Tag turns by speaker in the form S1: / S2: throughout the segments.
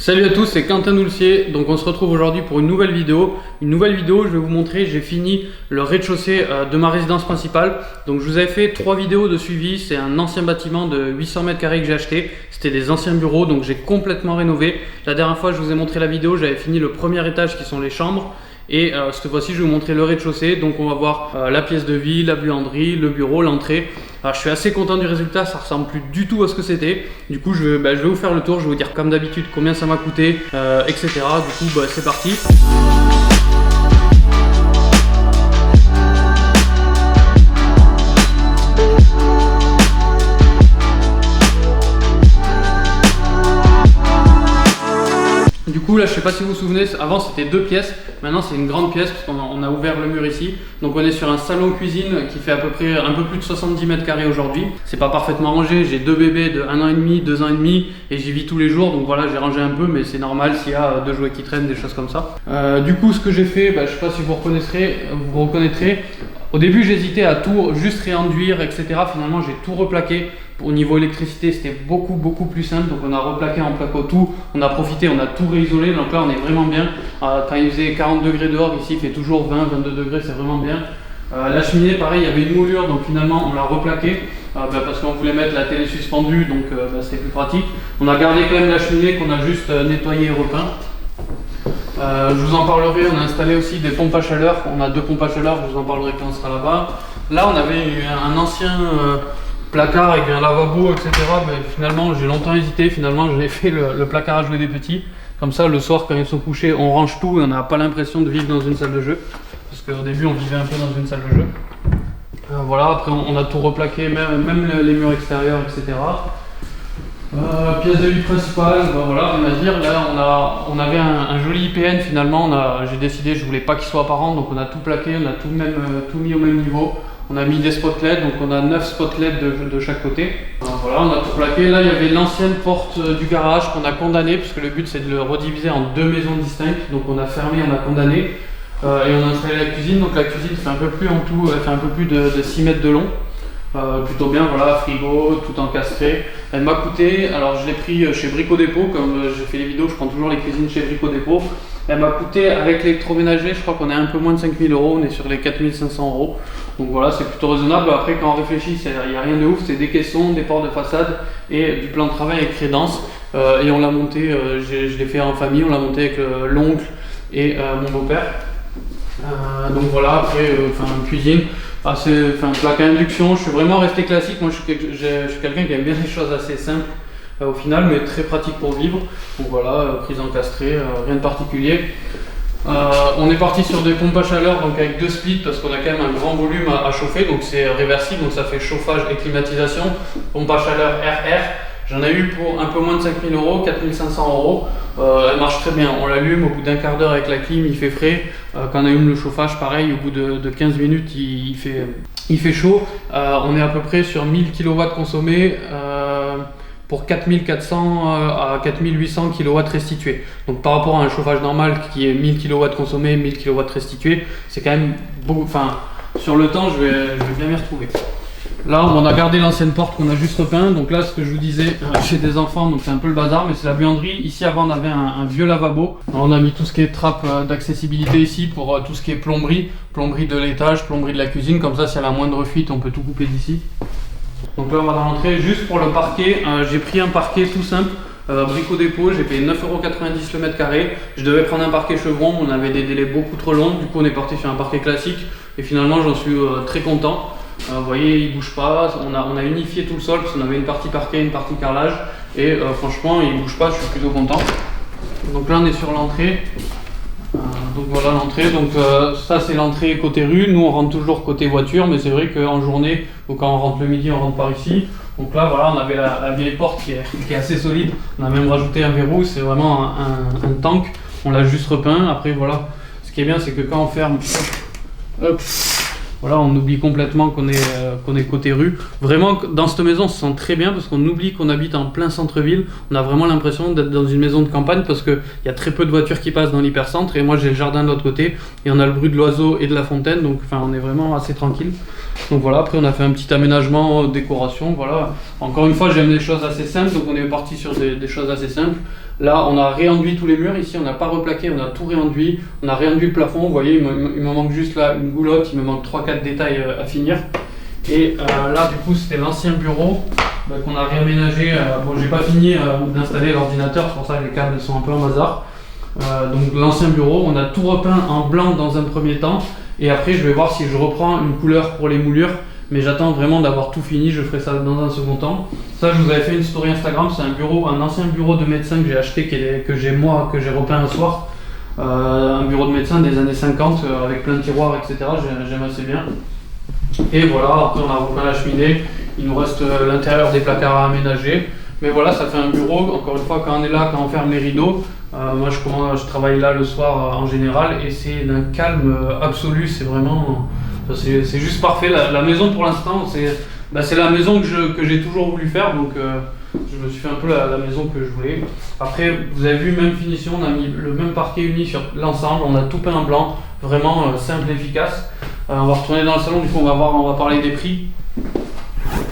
S1: Salut à tous, c'est Quentin Doulcier. Donc on se retrouve aujourd'hui pour une nouvelle vidéo. Je vais vous montrer, j'ai fini le rez-de-chaussée de ma résidence principale. Donc je vous avais fait 3 vidéos de suivi. C'est un ancien bâtiment de 800 mètres carrés que j'ai acheté. C'était des anciens bureaux, donc j'ai complètement rénové. La dernière fois je vous ai montré la vidéo, j'avais fini le premier étage qui sont les chambres. Et cette fois-ci, je vais vous montrer le rez-de-chaussée. Donc on va voir la pièce de vie, la buanderie, le bureau, l'entrée. Alors, je suis assez content du résultat, ça ressemble plus du tout à ce que c'était. Du coup, je vais vous faire le tour, je vais vous dire comme d'habitude combien ça m'a coûté, etc. Du coup, c'est parti. Du coup là je sais pas si vous vous souvenez, avant c'était 2 pièces, maintenant c'est une grande pièce parce qu'on a ouvert le mur ici. Donc on est sur un salon cuisine qui fait à peu près un peu plus de 70 mètres carrés aujourd'hui. C'est pas parfaitement rangé, j'ai 2 bébés de 1 an et demi, 2 ans et demi et j'y vis tous les jours. Donc voilà, j'ai rangé un peu mais c'est normal s'il y a 2 jouets qui traînent, des choses comme ça. Du coup ce que j'ai fait, je sais pas si vous reconnaîtrez. Au début j'hésitais à tout juste réenduire, etc. Finalement j'ai tout replaqué. Au niveau électricité c'était beaucoup plus simple, donc on a replaqué en placo tout, on a profité, on a tout réisolé, donc là on est vraiment bien. Quand il faisait 40 degrés dehors, ici il fait toujours 20-22 degrés, c'est vraiment bien. La cheminée pareil, il y avait une moulure, donc finalement on l'a replaqué parce qu'on voulait mettre la télé suspendue, donc c'était plus pratique. On a gardé quand même la cheminée qu'on a juste nettoyée et repeint. Je vous en parlerai, on a installé aussi des pompes à chaleur, on a 2 pompes à chaleur, je vous en parlerai quand on sera là-bas. Là on avait un ancien placard avec un lavabo, etc. Mais finalement j'ai longtemps hésité, finalement j'ai fait le placard à jouer des petits. Comme ça le soir quand ils sont couchés on range tout et on n'a pas l'impression de vivre dans une salle de jeu. Parce qu'au début on vivait un peu dans une salle de jeu. Voilà, après on a tout replaqué, même les murs extérieurs, etc. Pièce de vie principale, voilà, rien à dire. Là on avait un joli IPN finalement, j'ai décidé, je voulais pas qu'il soit apparent, donc on a tout plaqué, on a tout mis au même niveau. On a mis des spots LED, donc on a 9 spots LED de chaque côté. Voilà, on a tout plaqué. Là il y avait l'ancienne porte du garage qu'on a condamné, puisque le but c'est de le rediviser en 2 maisons distinctes. Donc on a fermé, on a condamné. Et on a installé la cuisine, donc la cuisine fait un peu plus en tout, elle fait un peu plus de 6 mètres de long. Plutôt bien, voilà, frigo, tout encastré. Elle m'a coûté, alors je l'ai pris chez Brico Dépôt, comme j'ai fait les vidéos, je prends toujours les cuisines chez Brico Dépôt. Elle m'a coûté avec l'électroménager, je crois qu'on est un peu moins de 5 000 €, on est sur les 4 500 €. Donc voilà, c'est plutôt raisonnable. Après, quand on réfléchit, il n'y a rien de ouf, c'est des caissons, des portes de façade et du plan de travail avec crédence. Et on l'a monté, je l'ai fait en famille, on l'a monté avec l'oncle et mon beau-père. Donc voilà, après, cuisine. Plaque à induction, je suis vraiment resté classique. Moi je suis quelqu'un qui aime bien les choses assez simples au final, mais très pratique pour vivre. Donc voilà, prise encastrée, rien de particulier. On est parti sur des pompes à chaleur, donc avec 2 splits parce qu'on a quand même un grand volume à chauffer, donc c'est réversible, donc ça fait chauffage et climatisation. Pompe à chaleur RR. J'en ai eu pour un peu moins de 5 000 €, 4 500 €. Elle marche très bien. On l'allume, au bout d'1 quart d'heure avec la clim, il fait frais. Quand on allume le chauffage, pareil, au bout de 15 minutes, il fait chaud. On est à peu près sur 1000 kW consommés pour 4400 à 4800 kW restitués. Donc par rapport à un chauffage normal qui est 1000 kW consommés, 1000 kW restitués, c'est quand même beaucoup. Enfin, sur le temps, je vais bien m'y retrouver. Là on a gardé l'ancienne porte qu'on a juste repeint, donc là ce que je vous disais, j'ai des enfants donc c'est un peu le bazar, mais c'est la buanderie. Ici avant on avait un vieux lavabo, alors, on a mis tout ce qui est trappe d'accessibilité ici pour tout ce qui est plomberie de l'étage, plomberie de la cuisine, comme ça s'il y a la moindre fuite on peut tout couper d'ici. Donc là on va dans l'entrée, juste pour le parquet, j'ai pris un parquet tout simple, Brico Dépôt, j'ai payé 9,90 € le mètre carré. Je devais prendre un parquet chevron, on avait des délais beaucoup trop longs, du coup on est parti sur un parquet classique et finalement j'en suis très content. Vous voyez, il bouge pas, on a unifié tout le sol parce qu'on avait une partie parquet, une partie carrelage et franchement il bouge pas, je suis plutôt content. Donc là on est sur l'entrée. Donc voilà l'entrée, donc ça c'est l'entrée côté rue. Nous on rentre toujours côté voiture, mais c'est vrai qu'en journée ou quand on rentre le midi on rentre par ici. Donc là voilà, on avait la vieille porte qui est assez solide, on a même rajouté un verrou, c'est vraiment un tank, on l'a juste repeint. Après voilà, ce qui est bien c'est que quand on ferme, hop, voilà, on oublie complètement qu'on est côté rue. Vraiment, dans cette maison, on se sent très bien parce qu'on oublie qu'on habite en plein centre-ville. On a vraiment l'impression d'être dans une maison de campagne parce qu'il y a très peu de voitures qui passent dans l'hypercentre. Et moi, j'ai le jardin de l'autre côté et on a le bruit de l'oiseau et de la fontaine. Donc, on est vraiment assez tranquille. Donc voilà, après, on a fait un petit aménagement, décoration. Voilà. Encore une fois, j'aime des choses assez simples. Donc, on est parti sur des choses assez simples. Là, on a réenduit tous les murs. Ici, on n'a pas replaqué, on a tout réenduit. On a réenduit le plafond. Vous voyez, il me manque juste là une goulotte. Il me manque 3-4 détails à finir. Et là, du coup, c'était l'ancien bureau qu'on a réaménagé. Bon, j'ai pas fini d'installer l'ordinateur, c'est pour ça que les câbles sont un peu en bazar. Donc l'ancien bureau, on a tout repeint en blanc dans un premier temps. Et après, je vais voir si je reprends une couleur pour les moulures. Mais j'attends vraiment d'avoir tout fini, je ferai ça dans un second temps. Ça, je vous avais fait une story Instagram, c'est un ancien bureau de médecin que j'ai acheté, que j'ai repeint un soir. Un bureau de médecin des années 50 avec plein de tiroirs, etc. J'aime assez bien. Et voilà, après on a repeint la cheminée, il nous reste l'intérieur des placards à aménager. Mais voilà, ça fait un bureau, encore une fois, quand on est là, quand on ferme les rideaux, moi je travaille là le soir en général et c'est d'un calme absolu, c'est vraiment... C'est juste parfait. La maison pour l'instant, c'est la maison que j'ai toujours voulu faire, donc je me suis fait un peu la maison que je voulais. Après, vous avez vu, même finition, on a mis le même parquet uni sur l'ensemble, on a tout peint en blanc, vraiment simple et efficace. On va retourner dans le salon, du coup on va parler des prix.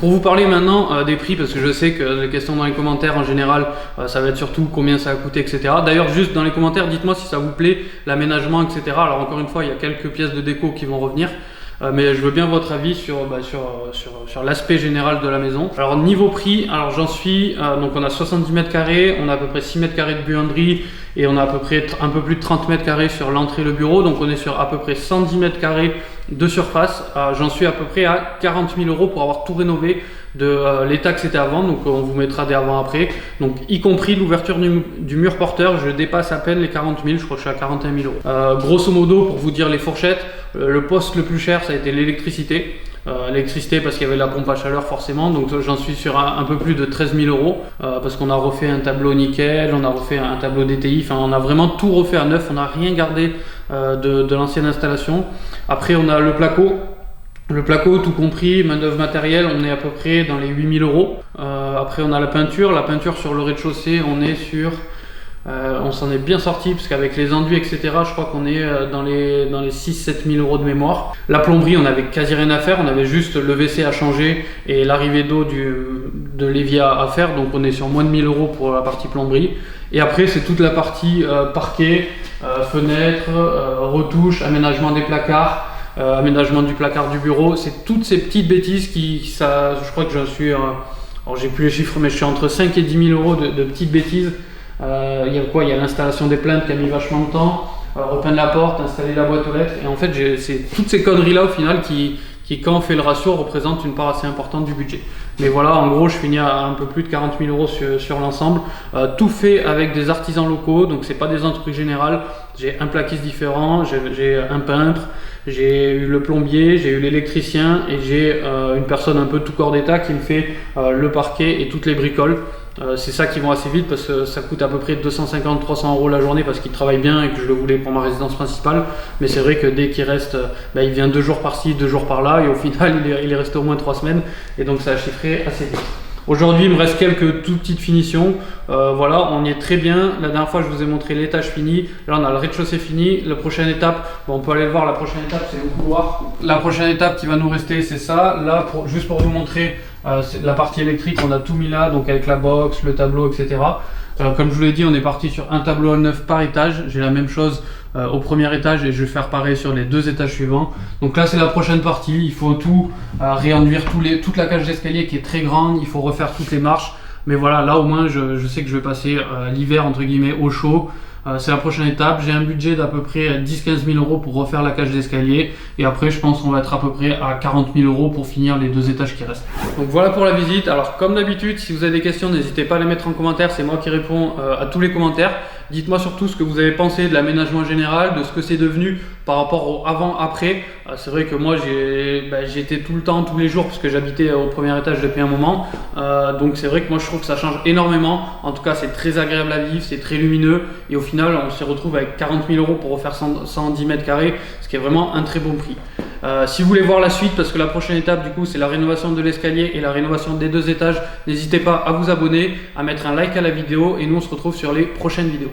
S1: Pour vous parler maintenant des prix, parce que je sais que les questions dans les commentaires en général, ça va être surtout combien ça a coûté, etc. D'ailleurs, juste dans les commentaires, dites-moi si ça vous plaît, l'aménagement, etc. Alors encore une fois, il y a quelques pièces de déco qui vont revenir. Mais je veux bien votre avis sur l'aspect général de la maison. Alors niveau prix, alors j'en suis, donc on a 70 mètres carrés, on a à peu près 6 mètres carrés de buanderie et on a à peu près un peu plus de 30 mètres carrés sur l'entrée et le bureau. Donc on est sur à peu près 110 mètres carrés de surface. J'en suis à peu près à 40 000 € pour avoir tout rénové de l'état que c'était avant. Donc on vous mettra des avant-après. Donc y compris l'ouverture du mur porteur, je dépasse à peine les 40 000, je crois que je suis à 41 000 €. Grosso modo, pour vous dire les fourchettes, le poste le plus cher ça a été l'électricité. L'électricité parce qu'il y avait la pompe à chaleur forcément, donc j'en suis sur un peu plus de 13 000 € parce qu'on a refait un tableau nickel, on a refait un tableau DTI, enfin on a vraiment tout refait à neuf, on n'a rien gardé de l'ancienne installation. Après on a le placo tout compris, main d'œuvre matérielle, on est à peu près dans les 8 000 €. Après on a la peinture sur le rez-de-chaussée, on est sur... on s'en est bien sorti parce qu'avec les enduits etc je crois qu'on est dans les 6-7 000 € de mémoire. La plomberie on avait quasi rien à faire, on avait juste le WC à changer et l'arrivée d'eau de l'évier à faire, donc on est sur moins de 1 000 € pour la partie plomberie. Et après c'est toute la partie parquet, fenêtre, retouche, aménagement des placards, aménagement du placard du bureau, c'est toutes ces petites bêtises je crois que j'en suis, alors j'ai plus les chiffres mais je suis entre 5 et 10 000 € de petites bêtises. Il y a l'installation des plaintes qui a mis vachement de temps, repeindre la porte, installer la boîte aux lettres, et en fait c'est toutes ces conneries là au final qui quand on fait le ratio représentent une part assez importante du budget. Mais voilà, en gros je finis à un peu plus de 40 000 € sur l'ensemble, tout fait avec des artisans locaux, donc c'est pas des entreprises générales. J'ai un plaquiste différent, j'ai un peintre, j'ai eu le plombier, j'ai eu l'électricien et j'ai une personne un peu tout corps d'état qui me fait le parquet et toutes les bricoles. C'est ça qui vont assez vite parce que ça coûte à peu près 250-300 € la journée parce qu'il travaille bien et que je le voulais pour ma résidence principale. Mais c'est vrai que dès qu'il reste, il vient 2 jours par-ci, 2 jours par-là et au final il est resté au moins 3 semaines et donc ça a chiffré assez vite. Aujourd'hui il me reste quelques toutes petites finitions, voilà, on y est très bien. La dernière fois je vous ai montré l'étage fini, là on a le rez-de-chaussée fini. La prochaine étape, on peut aller le voir, la prochaine étape c'est le couloir. La prochaine étape qui va nous rester c'est ça, là juste pour vous montrer la partie électrique, on a tout mis là, donc avec la box, le tableau, etc. Comme je vous l'ai dit, on est parti sur un tableau à neuf par étage. J'ai la même chose au premier étage et je vais faire pareil sur les 2 étages suivants. Donc là c'est la prochaine partie, il faut tout réenduire, toute la cage d'escalier qui est très grande, il faut refaire toutes les marches. Mais voilà, là au moins je sais que je vais passer l'hiver entre guillemets au chaud. C'est la prochaine étape. J'ai un budget d'à peu près 10-15 000 € pour refaire la cage d'escalier et après je pense qu'on va être à peu près à 40 000 € pour finir les 2 étages qui restent. Donc voilà pour la visite. Alors comme d'habitude, si vous avez des questions, n'hésitez pas à les mettre en commentaire, c'est moi qui réponds à tous les commentaires. Dites-moi surtout ce que vous avez pensé de l'aménagement général, de ce que c'est devenu par rapport au avant-après. C'est vrai que moi j'étais tout le temps, tous les jours, parce que j'habitais au premier étage depuis un moment. Donc c'est vrai que moi je trouve que ça change énormément. En tout cas c'est très agréable à vivre, c'est très lumineux. Et au final on se retrouve avec 40 000 € pour refaire 110 mètres carrés, ce qui est vraiment un très bon prix. Si vous voulez voir la suite, parce que la prochaine étape du coup c'est la rénovation de l'escalier et la rénovation des 2 étages, n'hésitez pas à vous abonner, à mettre un like à la vidéo et nous on se retrouve sur les prochaines vidéos.